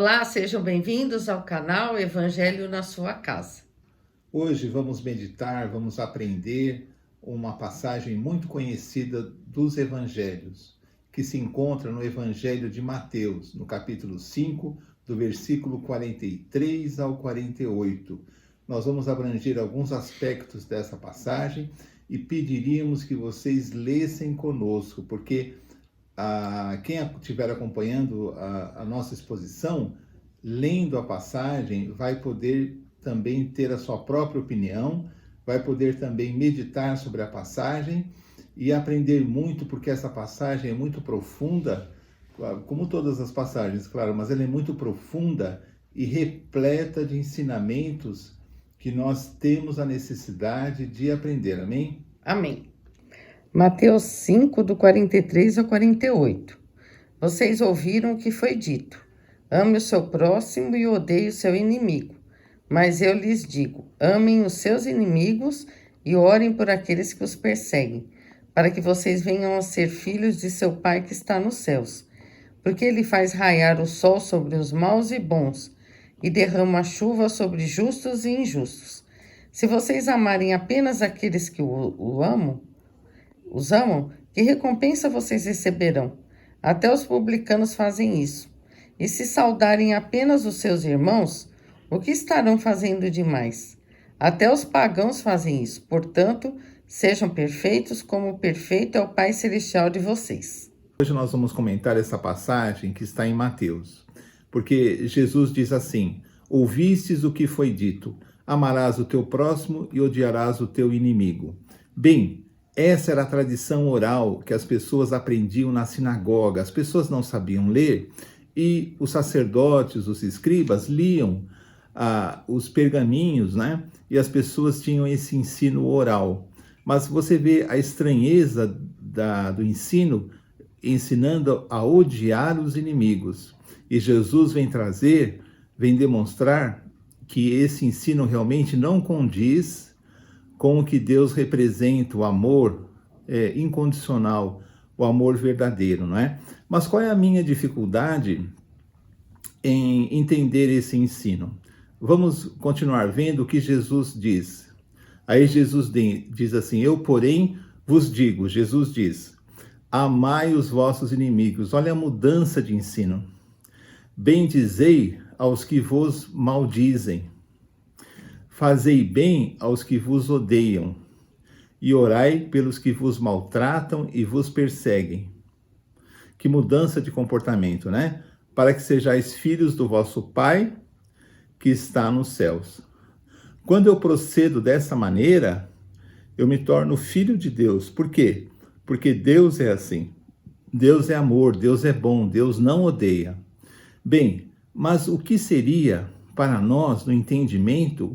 Olá, sejam bem-vindos ao canal Evangelho na sua casa. Hoje vamos meditar, vamos aprender uma passagem muito conhecida dos Evangelhos, que se encontra no Evangelho de Mateus, no capítulo 5, do versículo 43 ao 48. Nós vamos abranger alguns aspectos dessa passagem e pediríamos que vocês lessem conosco, porque quem estiver acompanhando a nossa exposição, lendo a passagem, vai poder também ter a sua própria opinião, vai poder também meditar sobre a passagem e aprender muito, porque essa passagem é muito profunda, como todas as passagens, claro, mas ela é muito profunda e repleta de ensinamentos que nós temos a necessidade de aprender. Amém? Amém. Mateus 5, do 43 ao 48. Vocês ouviram o que foi dito: ame o seu próximo e odeie o seu inimigo. Mas eu lhes digo: amem os seus inimigos e orem por aqueles que os perseguem, para que vocês venham a ser filhos de seu Pai que está nos céus. Porque ele faz raiar o sol sobre os maus e bons, e derrama chuva sobre justos e injustos. Se vocês amarem apenas aqueles que os amam, que recompensa vocês receberão? Até os publicanos fazem isso. E se saudarem apenas os seus irmãos, o que estarão fazendo demais? Até os pagãos fazem isso. Portanto, sejam perfeitos como perfeito é o Pai Celestial de vocês. Hoje nós vamos comentar essa passagem que está em Mateus, porque Jesus diz assim: ouvistes o que foi dito, amarás o teu próximo e odiarás o teu inimigo. Bem, essa era a tradição oral que as pessoas aprendiam na sinagoga. As pessoas não sabiam ler e os sacerdotes, os escribas, liam os pergaminhos, né? E as pessoas tinham esse ensino oral. Mas você vê a estranheza do ensino, ensinando a odiar os inimigos. E Jesus vem demonstrar que esse ensino realmente não condiz com o que Deus representa, o amor incondicional, o amor verdadeiro, não é? Mas qual é a minha dificuldade em entender esse ensino? Vamos continuar vendo o que Jesus diz. Aí Jesus diz assim: eu, porém, vos digo, Jesus diz, amai os vossos inimigos. Olha a mudança de ensino. Bendizei aos que vos maldizem. Fazei bem aos que vos odeiam, e orai pelos que vos maltratam e vos perseguem. Que mudança de comportamento, né? Para que sejais filhos do vosso Pai que está nos céus. Quando eu procedo dessa maneira, eu me torno filho de Deus. Por quê? Porque Deus é assim. Deus é amor, Deus é bom, Deus não odeia. Bem, mas o que seria para nós, no entendimento,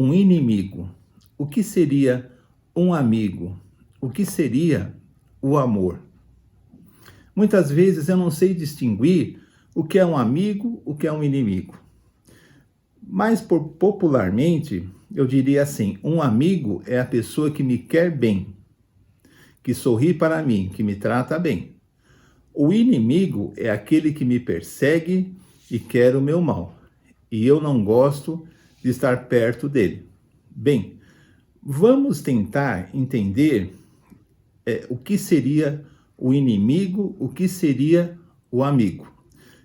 um inimigo? O que seria um amigo? O que seria o amor? Muitas vezes eu não sei distinguir o que é um amigo, o que é um inimigo. Mas popularmente, eu diria assim: um amigo é a pessoa que me quer bem, que sorri para mim, que me trata bem. O inimigo é aquele que me persegue e quer o meu mal, e eu não gosto de estar perto dele. Bem, vamos tentar entender o que seria o inimigo, o que seria o amigo.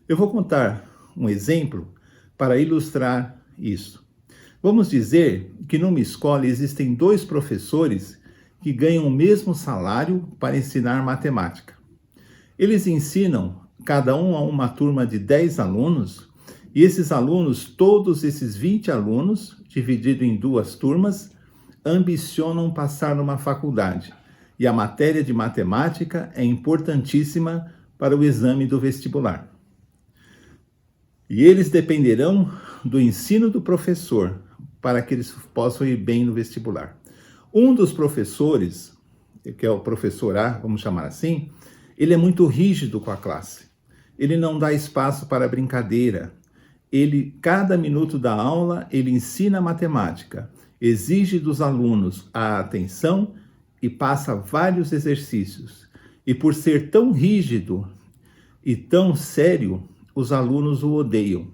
Eu vou contar um exemplo para ilustrar isso. Vamos dizer que numa escola existem 2 professores que ganham o mesmo salário para ensinar matemática. Eles ensinam cada um a uma turma de 10 alunos, e esses alunos, todos esses 20 alunos, dividido em 2 turmas, ambicionam passar numa faculdade. E a matéria de matemática é importantíssima para o exame do vestibular. E eles dependerão do ensino do professor para que eles possam ir bem no vestibular. Um dos professores, que é o professor A, vamos chamar assim, ele é muito rígido com a classe. Ele não dá espaço para brincadeira. Cada minuto da aula, ele ensina matemática, exige dos alunos a atenção e passa vários exercícios. E por ser tão rígido e tão sério, os alunos o odeiam.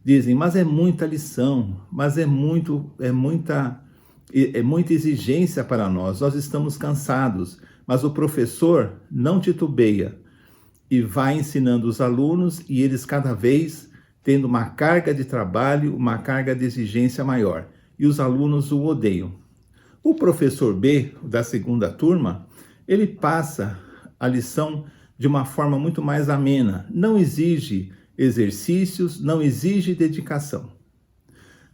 Dizem, mas é muita lição, mas é muita exigência para nós estamos cansados. Mas o professor não titubeia e vai ensinando os alunos e eles cada vez tendo uma carga de trabalho, uma carga de exigência maior. E os alunos o odeiam. O professor B, da segunda turma, ele passa a lição de uma forma muito mais amena, não exige exercícios, não exige dedicação.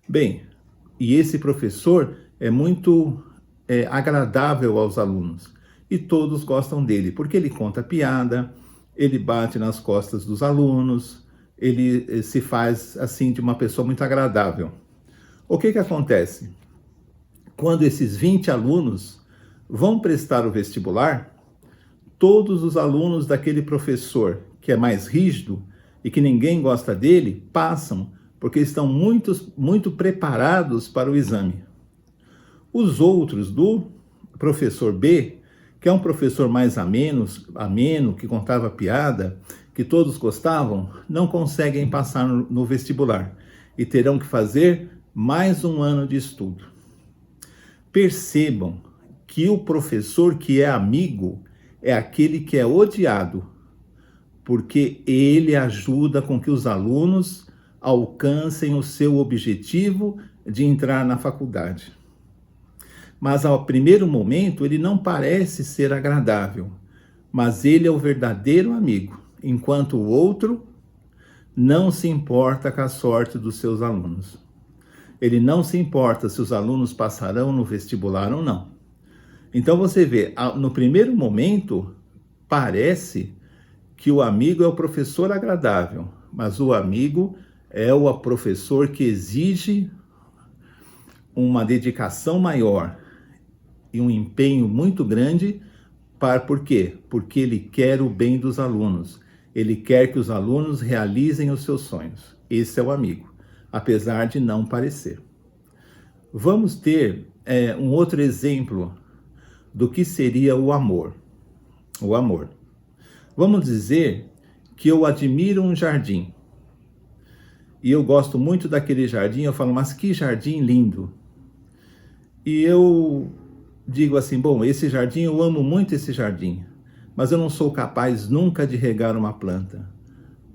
Bem, e esse professor é muito agradável aos alunos e todos gostam dele, porque ele conta piada, ele bate nas costas dos alunos, ele se faz assim de uma pessoa muito agradável. O que acontece? Quando esses 20 alunos vão prestar o vestibular, todos os alunos daquele professor que é mais rígido e que ninguém gosta dele, passam, porque estão muito preparados para o exame. Os outros do professor B, que é um professor mais ameno, que contava piada, que todos gostavam, não conseguem passar no vestibular e terão que fazer mais um ano de estudo. Percebam que o professor que é amigo é aquele que é odiado, porque ele ajuda com que os alunos alcancem o seu objetivo de entrar na faculdade. Mas ao primeiro momento ele não parece ser agradável, mas ele é o verdadeiro amigo, enquanto o outro não se importa com a sorte dos seus alunos. Ele não se importa se os alunos passarão no vestibular ou não. Então você vê, no primeiro momento, parece que o amigo é o professor agradável, mas o amigo é o professor que exige uma dedicação maior e um empenho muito grande. Por quê? Porque ele quer o bem dos alunos. Ele quer que os alunos realizem os seus sonhos. Esse é o amigo, apesar de não parecer. Vamos ter um outro exemplo do que seria o amor. O amor. Vamos dizer que eu admiro um jardim. E eu gosto muito daquele jardim, eu falo, mas que jardim lindo. E eu digo assim, bom, esse jardim, eu amo muito esse jardim, mas eu não sou capaz nunca de regar uma planta,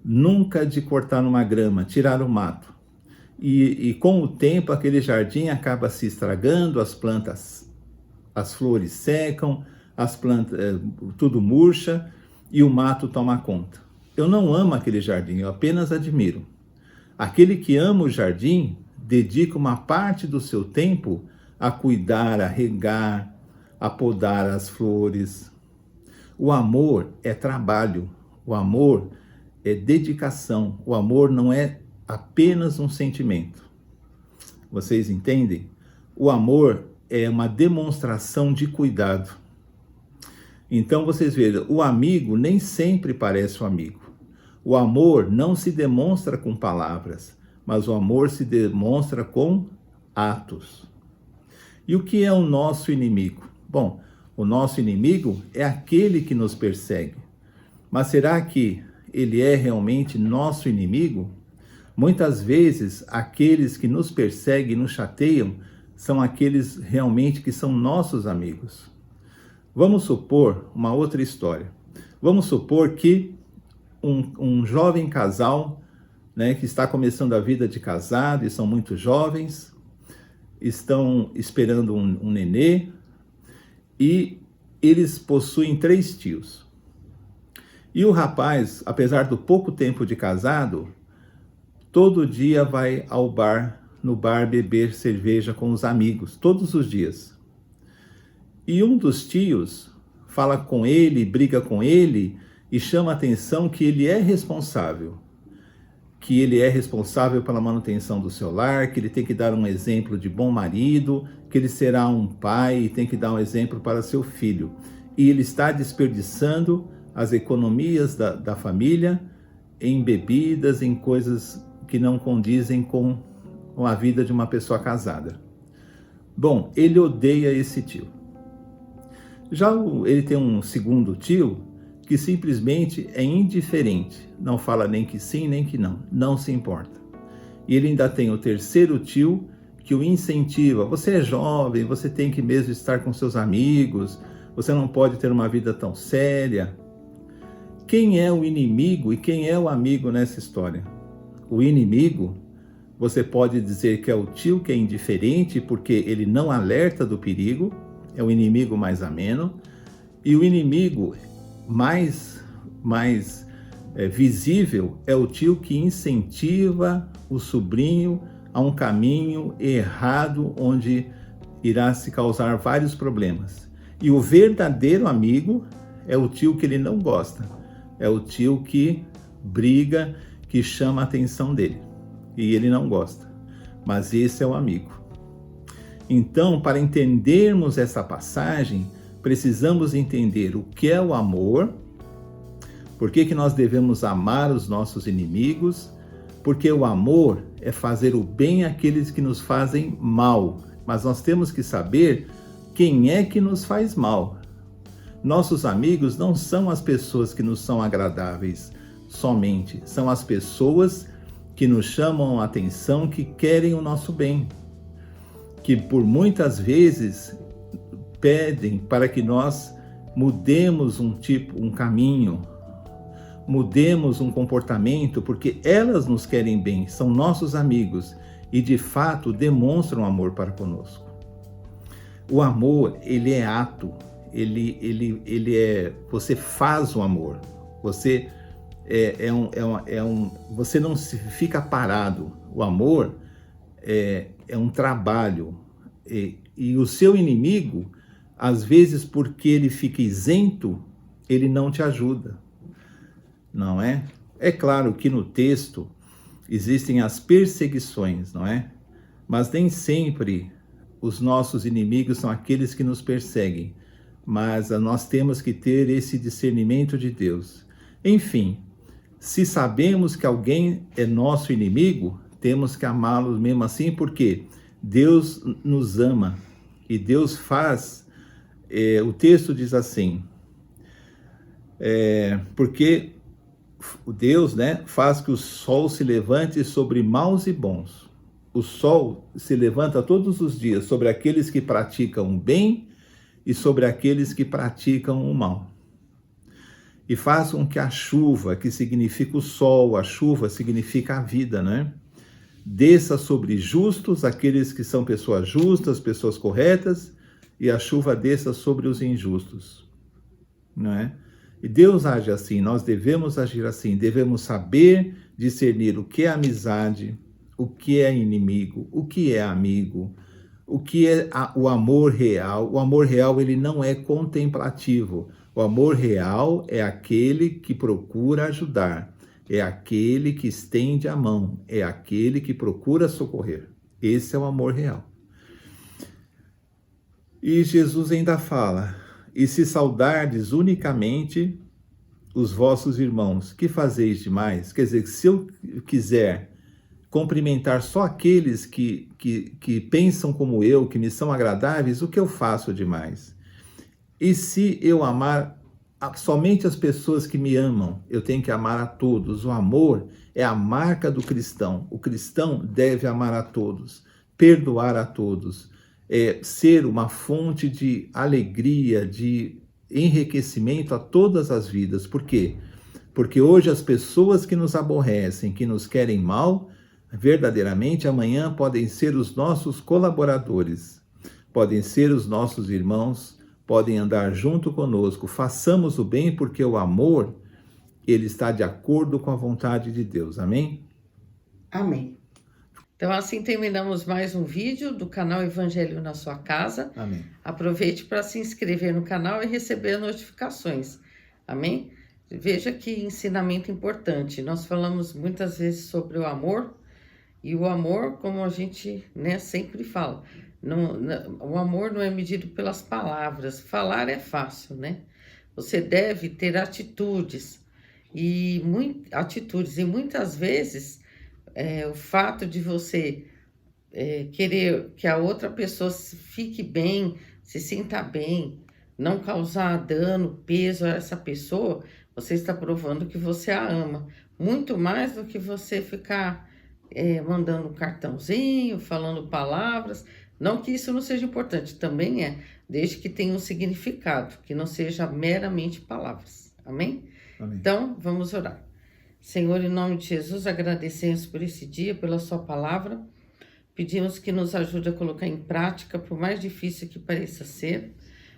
nunca de cortar uma grama, tirar o mato. E com o tempo aquele jardim acaba se estragando, as plantas, as flores secam, as plantas, tudo murcha e o mato toma conta. Eu não amo aquele jardim, eu apenas admiro. Aquele que ama o jardim dedica uma parte do seu tempo a cuidar, a regar, a podar as flores. O amor é trabalho, o amor é dedicação, o amor não é apenas um sentimento. Vocês entendem? O amor é uma demonstração de cuidado. Então vocês vejam, o amigo nem sempre parece um amigo. O amor não se demonstra com palavras, mas o amor se demonstra com atos. E o que é o nosso inimigo? Bom, o nosso inimigo é aquele que nos persegue. Mas será que ele é realmente nosso inimigo? Muitas vezes, aqueles que nos perseguem, nos chateiam, são aqueles realmente que são nossos amigos. Vamos supor uma outra história. Vamos supor que um jovem casal, que está começando a vida de casado e são muito jovens, estão esperando um nenê e eles possuem 3 tios. E o rapaz, apesar do pouco tempo de casado, todo dia vai no bar beber cerveja com os amigos, todos os dias. E um dos tios fala com ele, briga com ele e chama a atenção que ele é responsável. Que ele é responsável pela manutenção do seu lar, que ele tem que dar um exemplo de bom marido, que ele será um pai e tem que dar um exemplo para seu filho. E ele está desperdiçando as economias da família em bebidas, em coisas que não condizem com a vida de uma pessoa casada. Bom, ele odeia esse tio. Já ele tem um segundo tio que simplesmente é indiferente, não fala nem que sim nem que não, não se importa. E ele ainda tem o terceiro tio que o incentiva. Você é jovem, você tem que mesmo estar com seus amigos, você não pode ter uma vida tão séria. Quem é o inimigo e quem é o amigo nessa história? O inimigo, você pode dizer que é o tio que é indiferente porque ele não alerta do perigo, é o inimigo mais ameno, e o inimigo mais visível é o tio que incentiva o sobrinho a um caminho errado onde irá se causar vários problemas. E o verdadeiro amigo é o tio que ele não gosta, é o tio que briga, que chama a atenção dele e ele não gosta, mas esse é o amigo. Então, para entendermos essa passagem, precisamos entender o que é o amor, por que nós devemos amar os nossos inimigos, porque o amor é fazer o bem àqueles que nos fazem mal, mas nós temos que saber quem é que nos faz mal. Nossos amigos não são as pessoas que nos são agradáveis somente, são as pessoas que nos chamam a atenção, que querem o nosso bem, que por muitas vezes pedem para que nós mudemos um caminho, mudemos um comportamento, porque elas nos querem bem, são nossos amigos e de fato demonstram amor para conosco. O amor, ele é ato, ele é, você faz o amor, você você não fica parado. O amor é um trabalho e o seu inimigo, às vezes porque ele fica isento, ele não te ajuda, não é? É claro que no texto existem as perseguições, não é? Mas nem sempre os nossos inimigos são aqueles que nos perseguem, mas nós temos que ter esse discernimento de Deus. Enfim, se sabemos que alguém é nosso inimigo, temos que amá-los mesmo assim, porque Deus nos ama e Deus faz, o texto diz assim, porque o Deus, né, faz que o sol se levante sobre maus e bons. O sol se levanta todos os dias sobre aqueles que praticam o bem e sobre aqueles que praticam o mal. E faz com que a chuva, que significa o sol, a chuva significa a vida, né? Desça sobre justos, aqueles que são pessoas justas, pessoas corretas, e a chuva desça sobre os injustos, não é? E Deus age assim, nós devemos agir assim, devemos saber discernir o que é amizade, o que é inimigo, o que é amigo, o que é o amor real. O amor real, ele não é contemplativo. O amor real é aquele que procura ajudar, é aquele que estende a mão, é aquele que procura socorrer. Esse é o amor real. E Jesus ainda fala, e se saudardes unicamente os vossos irmãos, que fazeis demais? Quer dizer, se eu quiser cumprimentar só aqueles que pensam como eu, que me são agradáveis, o que eu faço demais? E se eu amar somente as pessoas que me amam, eu tenho que amar a todos. O amor é a marca do cristão. O cristão deve amar a todos, perdoar a todos, ser uma fonte de alegria, de enriquecimento a todas as vidas. Por quê? Porque hoje as pessoas que nos aborrecem, que nos querem mal, verdadeiramente amanhã podem ser os nossos colaboradores, podem ser os nossos irmãos, podem andar junto conosco. Façamos o bem, porque o amor, ele está de acordo com a vontade de Deus. Amém? Amém. Então, assim terminamos mais um vídeo do canal Evangelho na sua casa. Amém. Aproveite para se inscrever no canal e receber notificações. Amém? Veja que ensinamento importante. Nós falamos muitas vezes sobre o amor, e o amor, como a gente, né, sempre fala, o amor não é medido pelas palavras. Falar é fácil, né? Você deve ter atitudes, e muitas vezes o fato de você querer que a outra pessoa fique bem, se sinta bem, não causar dano, peso a essa pessoa, você está provando que você a ama. Muito mais do que você ficar mandando um cartãozinho, falando palavras. Não que isso não seja importante, também é, desde que tenha um significado, que não seja meramente palavras. Amém? Amém. Então, vamos orar. Senhor, em nome de Jesus, agradecemos por esse dia, pela sua palavra. Pedimos que nos ajude a colocar em prática, por mais difícil que pareça ser,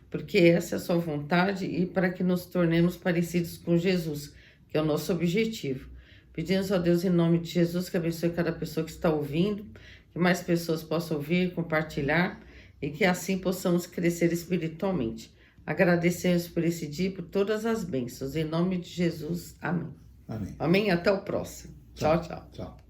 porque essa é a sua vontade e para que nos tornemos parecidos com Jesus, que é o nosso objetivo. Pedimos a Deus, em nome de Jesus, que abençoe cada pessoa que está ouvindo, que mais pessoas possam ouvir, compartilhar e que assim possamos crescer espiritualmente. Agradecemos por esse dia e por todas as bênçãos. Em nome de Jesus, amém. Amém. Amém. Até o próximo. Tchau, tchau. Tchau.